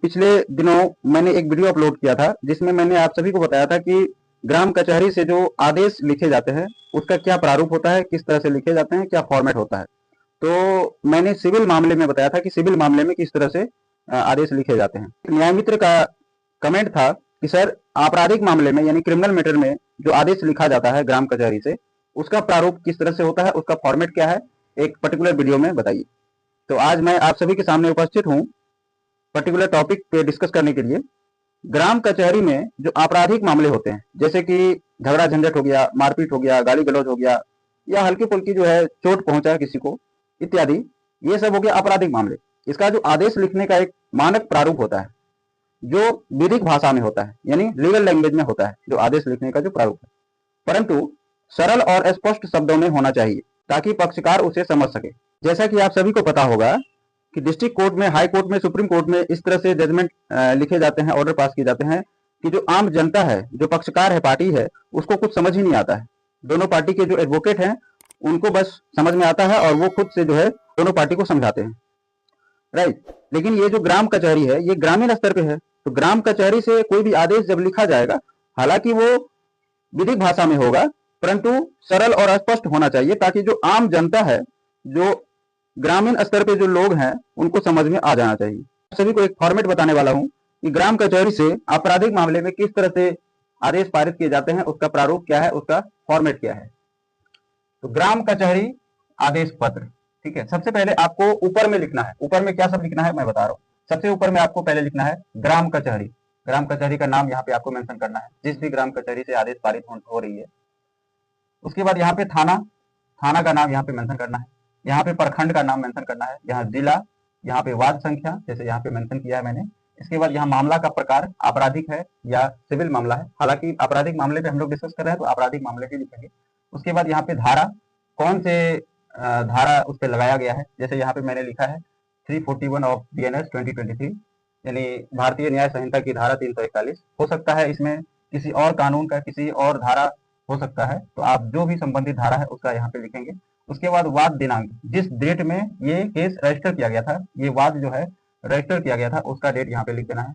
पिछले दिनों मैंने एक वीडियो अपलोड किया था जिसमें मैंने आप सभी को बताया था कि ग्राम कचहरी से जो आदेश लिखे जाते हैं उसका क्या प्रारूप होता है, किस तरह से लिखे जाते हैं, क्या फॉर्मेट होता है। तो मैंने सिविल मामले में बताया था कि सिविल मामले में किस तरह से आदेश लिखे जाते हैं। न्याय मित्र का कमेंट था कि सर आपराधिक मामले में यानी क्रिमिनल मैटर में जो आदेश लिखा जाता है ग्राम कचहरी से उसका प्रारूप किस तरह से होता है, उसका फॉर्मेट क्या है, एक पर्टिकुलर वीडियो में बताइए। तो आज मैं आप सभी के सामने उपस्थित हूँ पर्टिकुलर टॉपिक पे डिस्कस करने के लिए। ग्राम कचहरी में जो आपराधिक मामले होते हैं जैसे कि झगड़ा झंझट हो गया, मारपीट हो गया, गाली गलौज हो गया या हल्की फुल्की जो है चोट पहुंचा किसी को इत्यादि, ये सब हो गया आपराधिक मामले। इसका जो आदेश लिखने का एक मानक प्रारूप होता है जो विधिक भाषा में होता है यानी लीगल लैंग्वेज में होता है, जो आदेश लिखने का जो प्रारूप है, परंतु सरल और स्पष्ट शब्दों में होना चाहिए ताकि पक्षकार उसे समझ सके। जैसा कि आप सभी को पता होगा कि डिस्ट्रिक्ट कोर्ट में, हाई कोर्ट में, सुप्रीम कोर्ट में इस तरह से जजमेंट लिखे जाते हैं, ऑर्डर पास किए जाते हैं कि जो आम जनता है, जो पक्षकार है, पार्टी है, उसको कुछ समझ ही नहीं आता है। दोनों पार्टी के जो एडवोकेट हैं उनको बस समझ में आता है और वो खुद से जो है दोनों पार्टी को समझाते हैं, राइट। लेकिन ये जो ग्राम कचहरी है ये ग्रामीण स्तर पे है, तो ग्राम कचहरी से कोई भी आदेश जब लिखा जाएगा, हालांकि वो विधिक भाषा में होगा परंतु सरल और स्पष्ट होना चाहिए ताकि जो आम जनता है, जो ग्रामीण स्तर पे जो लोग हैं, उनको समझ में आ जाना चाहिए। सभी को एक फॉर्मेट बताने वाला हूं कि ग्राम कचहरी से आपराधिक मामले में किस तरह से आदेश पारित किए जाते हैं, उसका प्रारूप क्या है, उसका फॉर्मेट क्या है। तो ग्राम कचहरी आदेश पत्र, ठीक है। सबसे पहले आपको ऊपर में लिखना है, ऊपर में क्या सब लिखना है मैं बता रहा हूँ। सबसे ऊपर में आपको पहले लिखना है ग्राम कचहरी। ग्राम कचहरी का नाम यहाँ पे आपको मेंशन करना है, जिस भी ग्राम कचहरी से आदेश पारित हो रही है। उसके बाद यहाँ पे थाना, थाना का नाम यहाँ पे मेंशन करना है। यहाँ पे प्रखंड का नाम मेंशन करना है, यहाँ जिला, यहाँ पे वार्ड संख्या, जैसे यहाँ पे मेंशन किया है मैंने। इसके बाद यहाँ मामला का प्रकार आपराधिक है या सिविल मामला है, हालांकि आपराधिक मामले पे हम लोग डिस्कस कर रहे हैं तो आपराधिक मामले पे लिखेंगे। उसके बाद यहाँ पे धारा, कौन से धारा उस पर लगाया गया है, जैसे यहाँ पे मैंने लिखा है 341 ऑफ BNS 2023, यानी भारतीय न्याय संहिता की धारा 341। हो सकता है इसमें किसी और कानून का किसी और धारा हो सकता है, तो आप जो भी संबंधित धारा है उसका यहाँ पे लिखेंगे। उसके बाद वाद दिनांक, जिस डेट में ये केस रजिस्टर किया गया था, ये वाद जो है रजिस्टर किया गया था, उसका डेट यहाँ पे लिख देना है।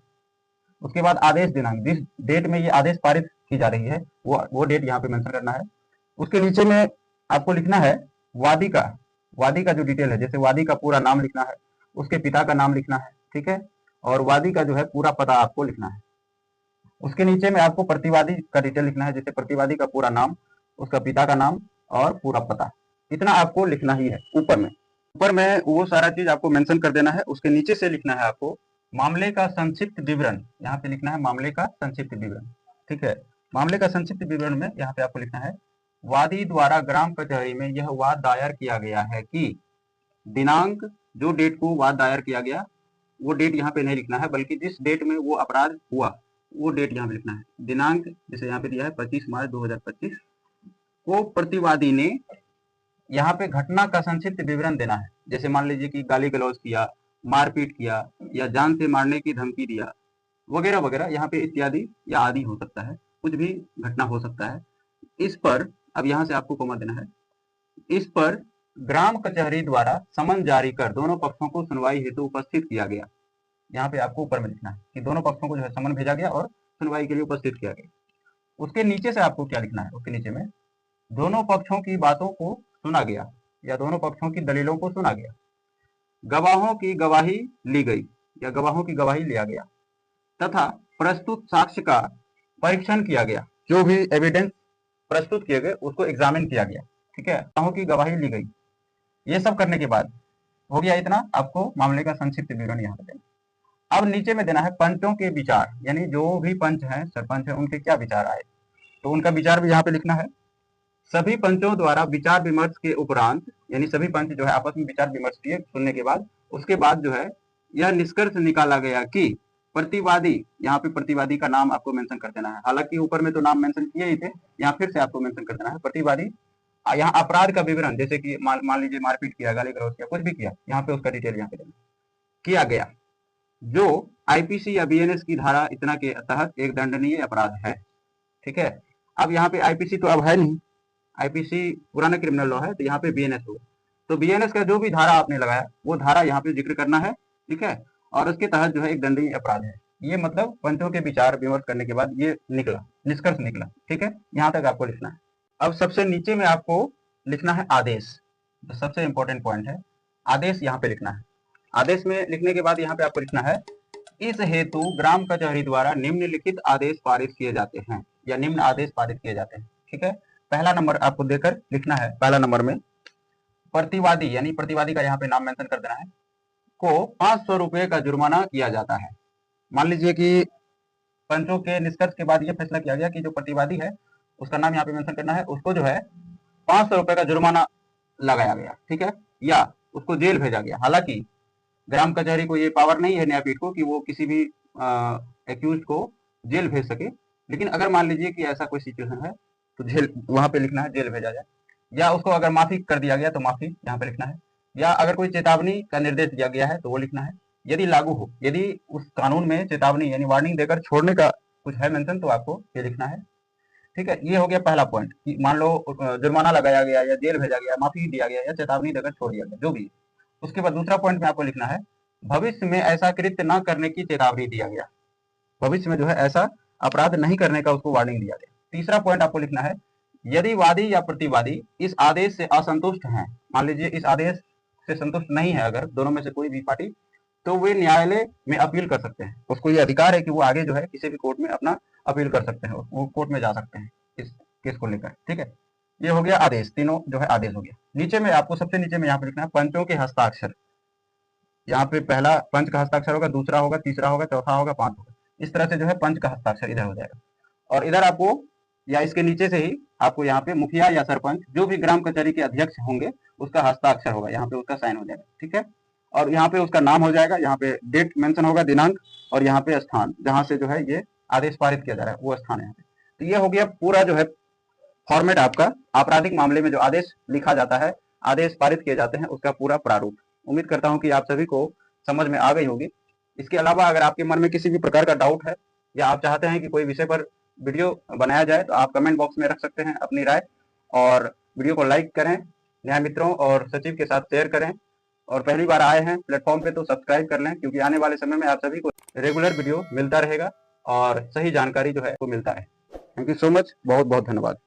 उसके बाद आदेश दिनांक, जिस डेट में ये आदेश पारित की जा रही है वो डेट यहाँ पे मेंशन करना है। उसके नीचे में आपको लिखना है वादी का, वादी का जो डिटेल है, जैसे वादी का पूरा नाम लिखना है, उसके पिता का नाम लिखना है, ठीक है, और वादी का जो है पूरा पता आपको लिखना है। उसके नीचे में आपको प्रतिवादी का डिटेल लिखना है, जैसे प्रतिवादी का पूरा नाम, उसका पिता का नाम और पूरा पता, इतना आपको लिखना ही है। ऊपर में वो सारा चीज आपको मेंशन कर देना है। उसके नीचे से लिखना है आपको मामले का संक्षिप्त विवरण, यहाँ पे लिखना है मामले का संक्षिप्त विवरण, ठीक है। मामले का संक्षिप्त विवरण में यहाँ पे आपको लिखना है वादी द्वारा ग्राम कचहरी में यह वाद दायर किया गया है कि दिनांक, जो डेट को वाद दायर किया गया वो डेट यहाँ पे नहीं लिखना है, बल्कि जिस डेट में वो अपराध हुआ वो डेट यहाँ पे लिखना है। दिनांक जैसे यहाँ पे दिया है 25 मार्च 2025 को प्रतिवादी ने यहाँ पे घटना का संक्षिप्त विवरण देना है। जैसे मान लीजिए कि गाली गलौज किया, मारपीट किया या जान से मारने की धमकी दिया वगैरह वगैरह, यहाँ पे इत्यादि या आदि हो सकता है, कुछ भी घटना हो सकता है। इस पर अब यहाँ से आपको कोमा देना है, इस पर ग्राम कचहरी द्वारा समन जारी कर दोनों पक्षों को सुनवाई हेतु उपस्थित किया गया। यहाँ पे आपको ऊपर में लिखना है कि दोनों पक्षों को जो है समन भेजा गया और सुनवाई के लिए उपस्थित किया गया। उसके नीचे से आपको क्या लिखना है, उसके नीचे में दोनों पक्षों की बातों को सुना गया या दोनों पक्षों की दलीलों को सुना गया, गवाहों की गवाही ली गई या गवाहों की गवाही लिया गया, तथा प्रस्तुत साक्ष्य का परीक्षण किया गया, जो भी एविडेंस प्रस्तुत किए गए उसको एग्जामिन किया गया, ठीक है, गवाहों की गवाही ली गई। ये सब करने के बाद हो गया इतना, आपको मामले का संक्षिप्त विवरण यहाँ पे देना। अब नीचे में देना है पंचों के विचार, यानी जो भी पंच हैं, सरपंच हैं, उनके क्या विचार आए, तो उनका विचार भी यहाँ पे लिखना है। सभी पंचों द्वारा विचार विमर्श के उपरांत, यानी सभी पंच जो है आपस में विचार विमर्श किए सुनने के बाद, उसके बाद जो है यह निष्कर्ष निकाला गया कि प्रतिवादी, यहाँ पे प्रतिवादी का नाम आपको मेंशन कर देना है, हालांकि ऊपर में तो नाम मेंशन किए ही थे, यहाँ फिर से आपको मेंशन कर देना है प्रतिवादी। यहाँ अपराध का विवरण, जैसे कि मान लीजिए मारपीट किया, गाली गलौज किया, कुछ भी किया, यहाँ पे उसका डिटेल यहाँ पे देना किया गया, जो IPC या BNS की धारा इतना के तहत एक दंडनीय अपराध है, ठीक है। अब यहाँ पे IPC तो अब है नहीं, IPC पुराना क्रिमिनल लॉ है, तो यहाँ पे BNS होगा, तो BNS का जो भी धारा आपने लगाया वो धारा यहाँ पे जिक्र करना है, ठीक है। और उसके तहत जो है एक दंडनीय अपराध है। ये मतलब पंचों के विचार विमर्श करने के बाद ये निकला, निष्कर्ष निकला। ठीक है, यहाँ तक आपको लिखना है। अब सबसे नीचे में आपको लिखना है आदेश, तो सबसे इंपॉर्टेंट पॉइंट है आदेश, यहाँ पे लिखना है। आदेश में लिखने के बाद यहाँ पे आपको लिखना है इस हेतु ग्राम कचहरी द्वारा निम्नलिखित आदेश पारित किए जाते हैं, या निम्न आदेश पारित किए जाते हैं। ठीक है, पहला नंबर आपको देकर लिखना है। पहला नंबर में प्रतिवादी, यानी प्रतिवादी का यहाँ पे नाम मेंशन कर देना है, को 500 रुपए का जुर्माना किया जाता है। मान लीजिए कि पंचों के निष्कर्ष के बाद ये फैसला किया गया कि जो प्रतिवादी है उसका नाम यहाँ पे मेंशन करना है, उसको जो है 500 रुपए का जुर्माना लगाया गया। ठीक है, या उसको जेल भेजा गया। हालांकि ग्राम कचहरी को ये पावर नहीं है, न्यायपीठ को, कि वो किसी भी एक्यूज को जेल भेज सके। लेकिन अगर मान लीजिए कि ऐसा कोई सिचुएशन है तो जेल वहां पे लिखना है, जेल भेजा जाए। या उसको अगर माफी कर दिया गया तो माफी यहाँ पे लिखना है। या अगर कोई चेतावनी का निर्देश दिया गया है तो वो लिखना है, यदि लागू हो। यदि उस कानून में चेतावनी यानी वार्निंग देकर छोड़ने का कुछ है मेंशन तो आपको ये लिखना है। ठीक है, ये हो गया पहला पॉइंट कि मान लो जुर्माना लगाया गया या जेल भेजा गया, माफी दिया गया या चेतावनी देकर छोड़ दिया गया, जो भी। उसके बाद दूसरा पॉइंट में आपको लिखना है भविष्य में ऐसा कृत्य न करने की चेतावनी दिया गया। भविष्य में जो है ऐसा अपराध नहीं करने का उसको वार्निंग दिया गया। तीसरा पॉइंट आपको लिखना है यदि वादी या प्रतिवादी इस आदेश से असंतुष्ट हैं, मान लीजिए इस आदेश से संतुष्ट नहीं है अगर दोनों में से कोई भी पार्टी, तो वे न्यायालय में अपील कर सकते हैं। उसको ये अधिकार है कि वो आगे जो है किसी भी कोर्ट में अपना अपील कर सकते हैं, वो कोर्ट में जा सकते हैं इस केस को लेकर। ठीक है, ये हो गया आदेश, तीनों जो है आदेश हो गया। नीचे में आपको सबसे नीचे में यहाँ पे लिखना है पंचों के हस्ताक्षर। यहाँ पे पहला पंच का हस्ताक्षर होगा, दूसरा होगा, तीसरा होगा, चौथा होगा, पांच होगा। इस तरह से जो है पंच का हस्ताक्षर इधर हो जाएगा। और इधर आपको या इसके नीचे से ही आपको यहाँ पे मुखिया या सरपंच जो भी ग्राम कचहरी के अध्यक्ष होंगे उसका हस्ताक्षर होगा, यहाँ पे उसका साइन हो जाएगा। ठीक है, और यहाँ पे उसका नाम हो जाएगा, यहाँ पे डेट मेंशन होगा, दिनांक, और यहाँ पे स्थान जहाँ से जो है ये आदेश पारित किया जा रहा है वो स्थान है यहाँ पे। तो ये हो गया पूरा जो है फॉर्मेट आपका आपराधिक मामले में जो आदेश लिखा जाता है, आदेश पारित किए जाते हैं, उसका पूरा प्रारूप। उम्मीद करता हूँ कि आप सभी को समझ में आ गई होगी। इसके अलावा अगर आपके मन में किसी भी प्रकार का डाउट है या आप चाहते हैं कि कोई विषय पर वीडियो बनाया जाए तो आप कमेंट बॉक्स में रख सकते हैं अपनी राय, और वीडियो को लाइक करें, न्याय मित्रों और सचिव के साथ शेयर करें, और पहली बार आए हैं प्लेटफॉर्म पे तो सब्सक्राइब कर लें, क्योंकि आने वाले समय में आप सभी को रेगुलर वीडियो मिलता रहेगा और सही जानकारी जो है वो मिलता है। थैंक यू सो मच, बहुत बहुत धन्यवाद।